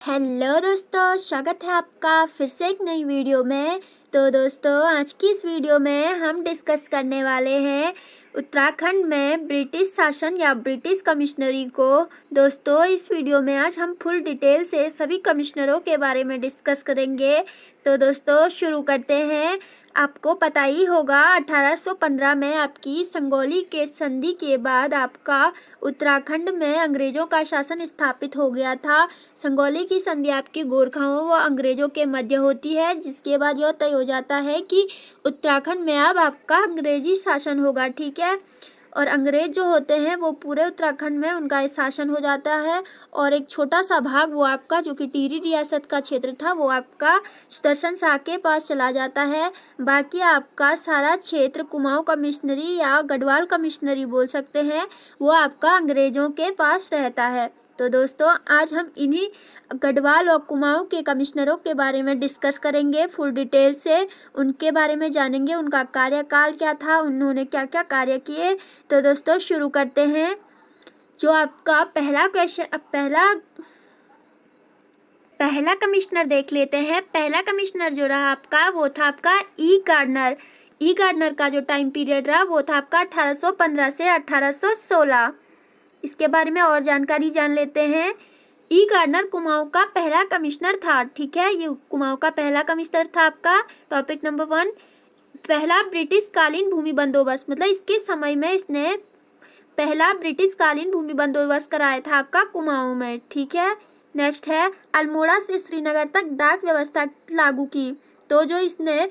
Hello दोस्तों, स्वागत है आपका फिर से एक नई वीडियो में। तो दोस्तों, आज की इस वीडियो में हम डिस्कस करने वाले हैं उत्तराखंड में ब्रिटिश शासन या ब्रिटिश कमिश्नरी को। दोस्तों, इस वीडियो में आज हम फुल डिटेल से सभी कमिश्नरों के बारे में डिस्कस करेंगे। तो दोस्तों, शुरू करते हैं। आपको पता ही होगा 1815 में आपकी संगोली के संधि के बाद आपका उत्तराखंड में अंग्रेज़ों का शासन स्थापित हो गया था। संगोली की संधि आपकी गोरखाओं व अंग्रेज़ों के मध्य होती है, जिसके बाद यह तय हो जाता है कि उत्तराखंड में अब आपका अंग्रेजी शासन होगा। ठीक है, और अंग्रेज जो होते हैं वो पूरे उत्तराखंड में उनका शासन हो जाता है, और एक छोटा सा भाग वो आपका जो कि टिहरी रियासत का क्षेत्र था वो आपका सुदर्शन शाह के पास चला जाता है। बाकी आपका सारा क्षेत्र कुमाऊं कमिश्नरी या गढ़वाल कमिश्नरी बोल सकते हैं, वो आपका अंग्रेज़ों के पास रहता है। तो दोस्तों, आज हम इन्हीं गढ़वाल और कुमाऊं के कमिश्नरों के बारे में डिस्कस करेंगे फुल डिटेल से। उनके बारे में जानेंगे, उनका कार्यकाल क्या था, उन्होंने क्या क्या कार्य किए। तो दोस्तों, शुरू करते हैं। जो आपका पहला कमिश्नर देख लेते हैं। पहला कमिश्नर जो रहा आपका वो था आपका ई गार्डनर। ई गार्डनर का जो टाइम पीरियड रहा वो था आपका 1815 से 1816। इसके बारे में और जानकारी जान लेते हैं। ई गार्डनर कुमाऊं का पहला कमिश्नर था। ठीक है, ये कुमाऊं का पहला कमिश्नर था आपका। टॉपिक नंबर 1, पहला ब्रिटिश कालीन भूमि बंदोबस्त, मतलब इसके समय में इसने पहला ब्रिटिश कालीन भूमि बंदोबस्त कराया था आपका कुमाऊं में। ठीक है, नेक्स्ट है अल्मोड़ा से श्रीनगर तक डाक व्यवस्था लागू की। तो जो इसने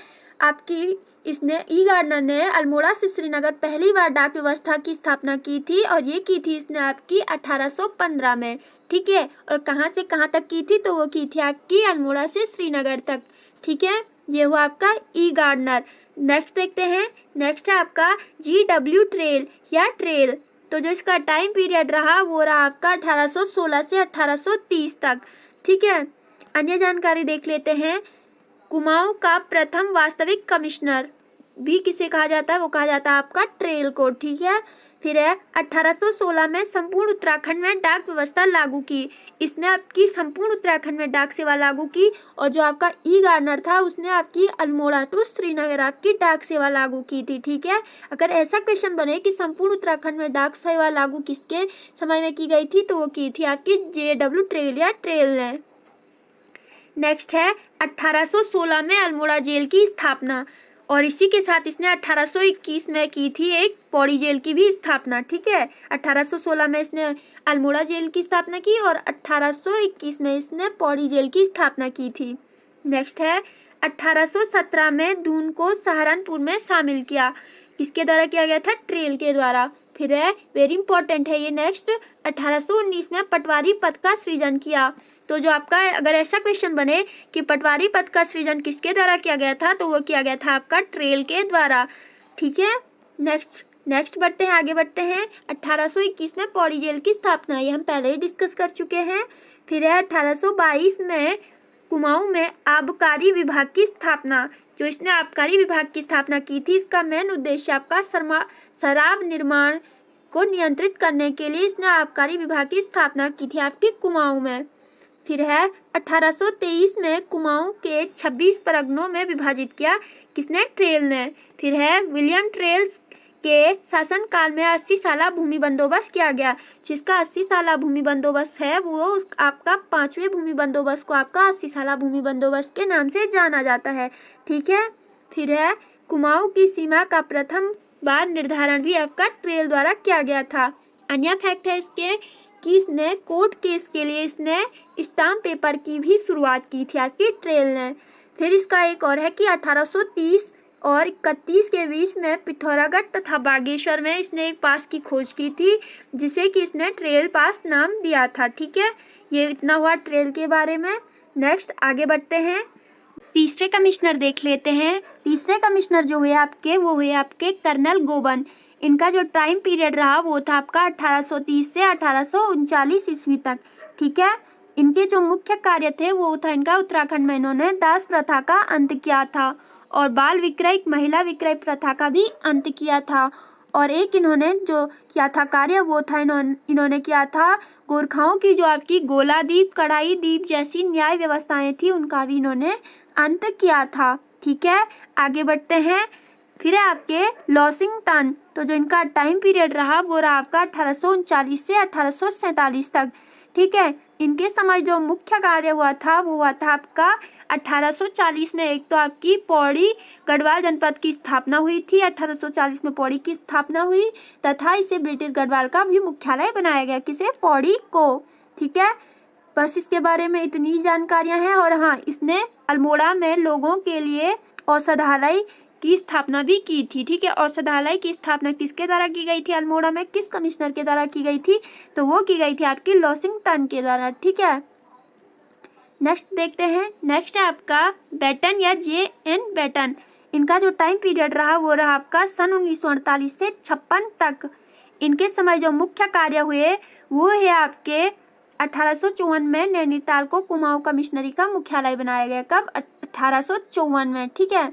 ई गार्डनर ने अल्मोड़ा से श्रीनगर पहली बार डाक व्यवस्था की स्थापना की थी, और ये की थी इसने आपकी 1815 में। ठीक है, और कहाँ से कहाँ तक की थी, तो वो की थी आपकी अल्मोड़ा से श्रीनगर तक। ठीक है, ये हुआ आपका ई गार्डनर। नेक्स्ट देखते हैं। नेक्स्ट है आपका GW ट्रेल या ट्रेल। तो जो इसका टाइम पीरियड रहा वो रहा आपका 1816 से 1830 तक। ठीक है, अन्य जानकारी देख लेते हैं। कुमाऊं का प्रथम वास्तविक कमिश्नर भी किसे कहा जाता है, वो कहा जाता है आपका ट्रेल को। ठीक है, फिर है 1816 में संपूर्ण उत्तराखंड में डाक व्यवस्था लागू की। इसने आपकी संपूर्ण उत्तराखंड में डाक सेवा लागू की, और जो आपका ई गार्डनर था उसने आपकी अल्मोड़ा टू श्रीनगर आपकी डाक सेवा लागू की थी। ठीक है, अगर ऐसा क्वेश्चन बने कि संपूर्ण उत्तराखंड में डाक सेवा लागू किसके समय में की गई थी, तो वो की थी आपकी JW ट्रेल या ट्रेल ने। नेक्स्ट है 1816 में अल्मोड़ा जेल की स्थापना, और इसी के साथ इसने 1821 में की थी एक पौड़ी जेल की भी स्थापना। ठीक है, 1816 में इसने अल्मोड़ा जेल की स्थापना की, और 1821 में इसने पौड़ी जेल की स्थापना की थी। नेक्स्ट है 1817 में दून को सहारनपुर में शामिल किया। किसके द्वारा किया गया था, ट्रेल के द्वारा। फिर है वेरी इंपॉर्टेंट है ये नेक्स्ट, 1819 में पटवारी पद का सृजन किया। तो जो आपका अगर ऐसा क्वेश्चन बने कि पटवारी पद का सृजन किसके द्वारा किया गया था, तो वो किया गया था आपका ट्रेल के द्वारा। ठीक है, नेक्स्ट आगे बढ़ते हैं। 1821 में पौड़ी जेल की स्थापना, ये हम पहले ही डिस्कस कर चुके हैं। फिर है 1822 में कुमाऊं में आबकारी विभाग की स्थापना। जो इसने आबकारी विभाग की स्थापना की थी, इसका मेन उद्देश्य आपका शराब निर्माण को नियंत्रित करने के लिए इसने आबकारी विभाग की स्थापना की थी आपकी कुमाऊं में। फिर है 1823 में कुमाऊं के 26 परगनों में विभाजित किया। किसने, ट्रेल ने। फिर है विलियम ट्रेल्स के शासनकाल में 80 साला भूमि बंदोबस्त किया गया। जिसका 80 साला भूमि बंदोबस्त है वो आपका 5वें भूमि बंदोबस्त को आपका 80 साला भूमि बंदोबस्त के नाम से जाना जाता है। ठीक है, फिर है कुमाऊं की सीमा का प्रथम बार निर्धारण भी आपका ट्रेल द्वारा किया गया था। अन्य फैक्ट है इसके कि इसने कोर्ट केस के लिए इसने स्टाम्प पेपर की भी शुरुआत की थी आपकी ट्रेल ने। फिर इसका एक और है कि 1830 और 31 के बीच में पिथौरागढ़ तथा बागेश्वर में इसने एक पास की खोज की थी, जिसे कि इसने ट्रेल पास नाम दिया था। ठीक है, ये इतना हुआ ट्रेल के बारे में। नेक्स्ट आगे बढ़ते हैं। तीसरे कमिश्नर देख लेते हैं। तीसरे कमिश्नर जो हुए आपके वो हुए आपके कर्नल गोबन। इनका जो टाइम पीरियड रहा वो था आपका 1830 से 1839 ईस्वी तक। ठीक है, इनके जो मुख्य कार्य थे वो था इनका उत्तराखंड में इन्होंने दास प्रथा का अंत किया था, और बाल विक्रय महिला विक्रय प्रथा का भी अंत किया था, और एक इन्होंने जो किया था कार्य वो था इन्होंने किया था गोरखाओं की जो आपकी गोलादीप कढ़ाई दीप जैसी न्याय व्यवस्थाएं थी उनका भी इन्होंने अंत किया था। ठीक है, आगे बढ़ते हैं। फिर है आपके लॉसिंगटन, तो जो इनका टाइम पीरियड रहा वो रहा आपका 1839 से 1847 तक। ठीक है, इनके समय जो मुख्य कार्य हुआ था वो हुआ था आपका 1840 में। एक तो आपकी पौड़ी गढ़वाल जनपद की स्थापना हुई थी, 1840 में पौड़ी की स्थापना हुई तथा इसे ब्रिटिश गढ़वाल का भी मुख्यालय बनाया गया, किसे, पौड़ी को। ठीक है, बस इसके बारे में इतनी जानकारियां हैं। और हाँ, इसने अल्मोड़ा में लोगों के लिए औषधालय की स्थापना भी की थी। ठीक है, औषधालय की स्थापना किसके द्वारा की गई थी, अल्मोड़ा में किस कमिश्नर के द्वारा की गई थी, तो वो की गई थी आपकी लॉसिंगटन के द्वारा। ठीक है, नेक्स्ट देखते हैं। नेक्स्ट है आपका बेटन या J.N. बेटन। इनका जो टाइम पीरियड रहा वो रहा आपका सन 1948 से 56 तक। इनके समय जो मुख्य कार्य हुए वो है आपके 1854 में नैनीताल को कुमाऊं कमिश्नरी का मुख्यालय बनाया गया। कब, 1854 में। ठीक है,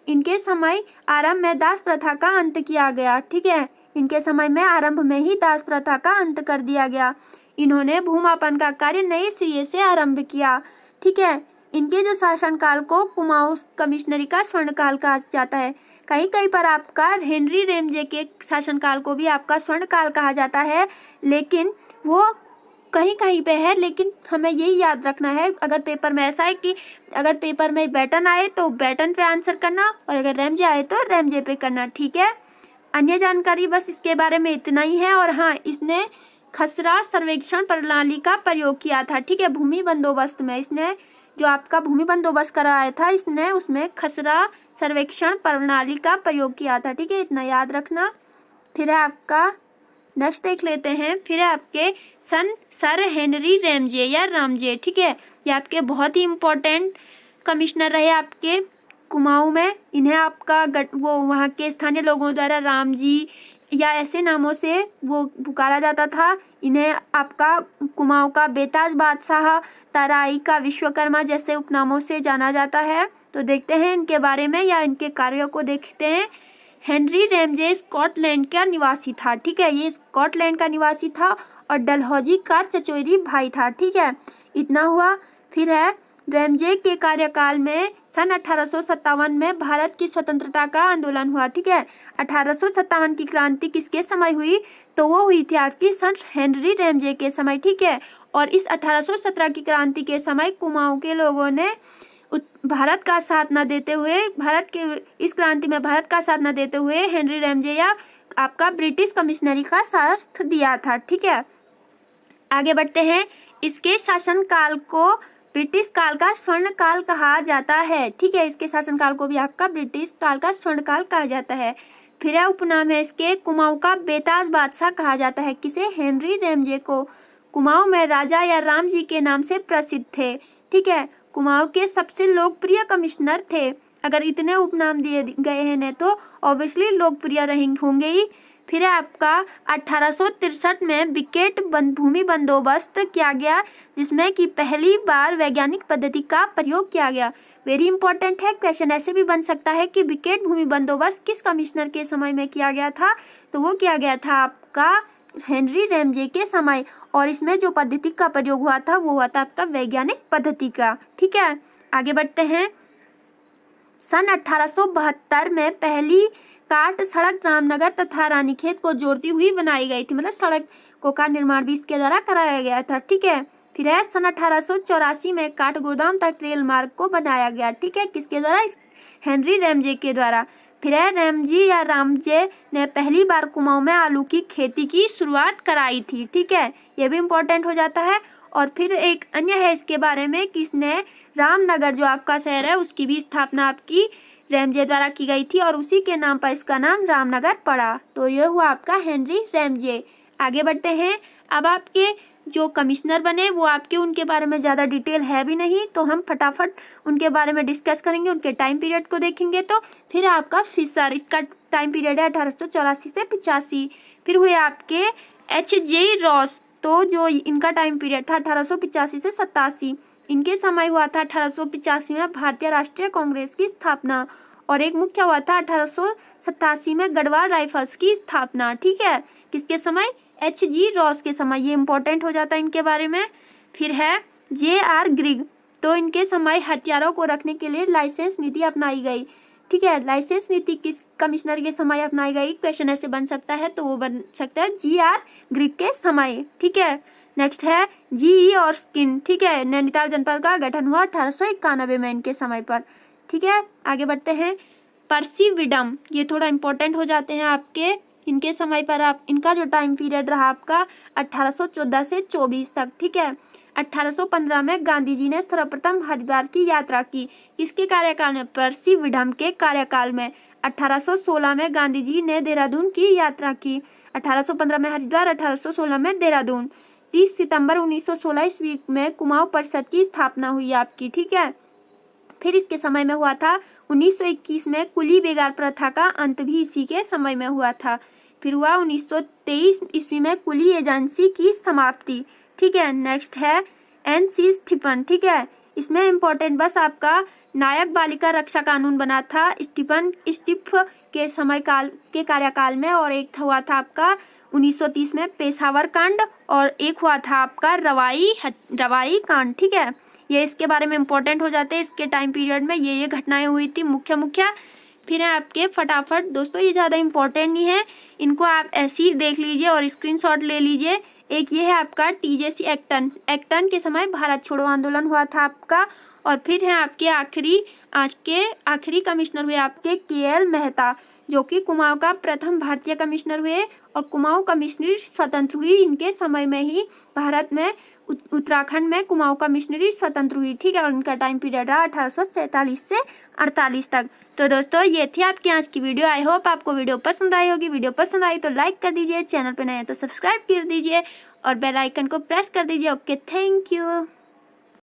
इनके समय आरंभ में दास प्रथा का अंत किया गया। ठीक है, इनके समय में आरंभ में ही दास प्रथा का अंत कर दिया गया। इन्होंने भूमापन का कार्य नए सिरे से आरंभ किया। ठीक है, इनके जो शासनकाल को कुमाऊं कमिश्नरी का स्वर्णकाल कहा जाता है। कहीं कहीं पर आपका हेनरी रेमजे के शासनकाल को भी आपका स्वर्णकाल कहा जाता है, लेकिन वो कहीं कहीं पे है। लेकिन हमें यही याद रखना है, अगर पेपर में ऐसा है कि अगर पेपर में बेटन आए तो बेटन पे आंसर करना और अगर रेमजे आए तो रेमजे पे करना। ठीक है, अन्य जानकारी बस इसके बारे में इतना ही है। और हाँ, इसने खसरा सर्वेक्षण प्रणाली का प्रयोग किया था। ठीक है, भूमि बंदोबस्त में इसने जो आपका भूमि बंदोबस्त कराया था, इसने उसमें खसरा सर्वेक्षण प्रणाली का प्रयोग किया था। ठीक है, इतना याद रखना। फिर है आपका नेक्स्ट देख लेते हैं। फिर है आपके सर हेनरी रेमजे या रामजे। ठीक है, ये आपके बहुत ही इम्पोर्टेंट कमिश्नर रहे आपके कुमाऊं में। इन्हें आपका वो वहाँ के स्थानीय लोगों द्वारा राम जी या ऐसे नामों से वो पुकारा जाता था। इन्हें आपका कुमाऊं का बेताज बादशाह, तराई का विश्वकर्मा जैसे उपनामों से जाना जाता है। तो देखते हैं इनके बारे में या इनके कार्यों को देखते हैं। हेनरी रेमजे स्कॉटलैंड का निवासी था। ठीक है, ये स्कॉटलैंड का निवासी था और डलहौजी का चचेरी भाई था। ठीक है, इतना हुआ। फिर है रेमजे के कार्यकाल में सन 1857 में भारत की स्वतंत्रता का आंदोलन हुआ। ठीक है, 1857 की क्रांति किसके समय हुई, तो वो हुई थी आपकी सन हेनरी रेमजे के समय। ठीक है, और इस 1817 की क्रांति के समय कुमाऊं के लोगों ने भारत का साथ न देते हुए, भारत के इस क्रांति में भारत का साथ न देते हुए हेनरी रेमजे या आपका ब्रिटिश कमिश्नरी का साथ दिया था। ठीक है, आगे बढ़ते हैं। इसके शासनकाल को ब्रिटिश काल का स्वर्णकाल कहा जाता है। ठीक है, इसके शासनकाल को भी आपका ब्रिटिश काल का स्वर्णकाल कहा जाता है। फिर है उपनाम है इसके कुमाऊं का बेताज बादशाह कहा जाता है। किसे, हेनरी रेमजे को। कुमाऊं में राजा या राम जी के नाम से प्रसिद्ध थे। ठीक है, कुमाऊं के सबसे लोकप्रिय कमिश्नर थे। अगर इतने उपनाम दिए गए हैं तो ऑब्वियसली लोकप्रिय रहेंगे होंगे ही। फिर है आपका 1863 में विकेट भूमि बंदोबस्त किया गया, जिसमें कि पहली बार वैज्ञानिक पद्धति का प्रयोग किया गया। वेरी इंपॉर्टेंट है, क्वेश्चन ऐसे भी बन सकता है कि विकेट भूमि बंदोबस्त किस कमिश्नर के समय में किया गया था, तो वो किया गया था आपका हेनरी रेमजे के समय। और इसमें जो पद्धति का प्रयोग हुआ था वो हुआ था आपका वैज्ञानिक पद्धति का। ठीक है, आगे बढ़ते हैं। सन 1872 में पहली काट सड़क रामनगर तथा रानीखेत को जोड़ती हुई बनाई गई थी। मतलब सड़कों का निर्माण भी इसके द्वारा कराया गया था। ठीक है, फिर है सन 1884 में काट गोदाम तक रेल मार्ग को बनाया गया। ठीक है, किसके द्वारा, हेनरी रेमजे के द्वारा। फिर है रेमजी या रामजे ने पहली बार कुमाऊं में आलू की खेती की शुरुआत कराई थी। ठीक है, ये भी इम्पोर्टेंट हो जाता है। और फिर एक अन्य है इसके बारे में कि इसने रामनगर जो आपका शहर है उसकी भी स्थापना आपकी रेमजे द्वारा की गई थी और उसी के नाम पर इसका नाम रामनगर पड़ा। तो ये हुआ आपका हेनरी रेमजे। आगे बढ़ते हैं। अब आपके जो कमिश्नर बने वो आपके उनके बारे में ज़्यादा डिटेल है भी नहीं, तो हम फटाफट उनके बारे में डिस्कस करेंगे, उनके टाइम पीरियड को देखेंगे। तो फिर आपका फिशर, इसका टाइम पीरियड है 1884 से 85। फिर हुए आपके H.J. रॉस, तो जो इनका टाइम पीरियड था 1885 से 87। इनके समय हुआ था 1885 में भारतीय राष्ट्रीय कांग्रेस की स्थापना। और एक मुख्य हुआ था 1887 में गढ़वाल राइफल्स की स्थापना। ठीक है, किसके समय? H.G. रॉस के समय। ये इंपॉर्टेंट हो जाता है इनके बारे में। फिर है J.R. ग्रिग, तो इनके समय हथियारों को रखने के लिए लाइसेंस नीति अपनाई गई। ठीक है, लाइसेंस नीति किस कमिश्नर के समय अपनाई गई? क्वेश्चन ऐसे बन सकता है, तो वो बन सकता है J.R. ग्रिग के समय। ठीक है, नेक्स्ट है G.E. ऑर्स्किन। ठीक है, नैनीताल जनपद का गठन हुआ 1891 में इनके समय पर। ठीक है, आगे बढ़ते हैं। पर्सी विडम, ये थोड़ा इंपॉर्टेंट हो जाते हैं आपके इनके समय पर। आप इनका जो टाइम पीरियड रहा आपका 1814 से 24 तक। ठीक है, 1815 में गांधी जी ने सर्वप्रथम हरिद्वार की यात्रा की। किसके कार्यकाल में? पर्सी विडम के कार्यकाल में। 1816 में गांधी जी ने देहरादून की यात्रा की। 1815 में हरिद्वार, 1816 में देहरादून। 30 सितंबर 1916 ईस्वी में कुमाऊं परिषद की स्थापना हुई आपकी। ठीक है, फिर इसके समय में हुआ था 1921 में कुली बेगार प्रथा का अंत भी इसी के समय में हुआ था। फिर हुआ 1923 ईस्वी में कुली एजेंसी की समाप्ति। ठीक है, नेक्स्ट है N.C. स्टीफन। ठीक है, इसमें इम्पोर्टेंट बस आपका नायक बालिका रक्षा कानून बना था स्टीफ के समय काल के कार्यकाल में, और एक हुआ था आपका 1930 में पेशावर कांड, और एक हुआ था आपका रवाई कांड। ठीक है, ये इसके बारे में इम्पोर्टेंट हो जाते हैं। इसके टाइम पीरियड में ये घटनाएं हुई थी मुख्य। फिर है आपके फटाफट दोस्तों, ये ज़्यादा इम्पोर्टेंट नहीं है, इनको आप ऐसे ही देख लीजिए और स्क्रीनशॉट ले लीजिए। एक ये है आपका TJC एक्टन के समय भारत छोड़ो आंदोलन हुआ था आपका। और फिर है आपके आज के आखिरी कमिश्नर हुए आपके KL मेहता, जो कि कुमाऊं का प्रथम भारतीय कमिश्नर हुए, और कुमाऊं कमिश्नरी स्वतंत्र हुई इनके समय में ही। भारत में उत्तराखंड में कुमाऊं कमिश्नरी स्वतंत्र हुई। ठीक है, और उनका टाइम पीरियड रहा 1847 से 48 तक। तो दोस्तों ये थी आपकी आज की वीडियो। आई होप आपको वीडियो पसंद आई होगी। वीडियो पसंद आई तो लाइक कर दीजिए, चैनल पे नए हैं तो सब्सक्राइब कर दीजिए और बेल आइकन को प्रेस कर दीजिए। Okay, thank you.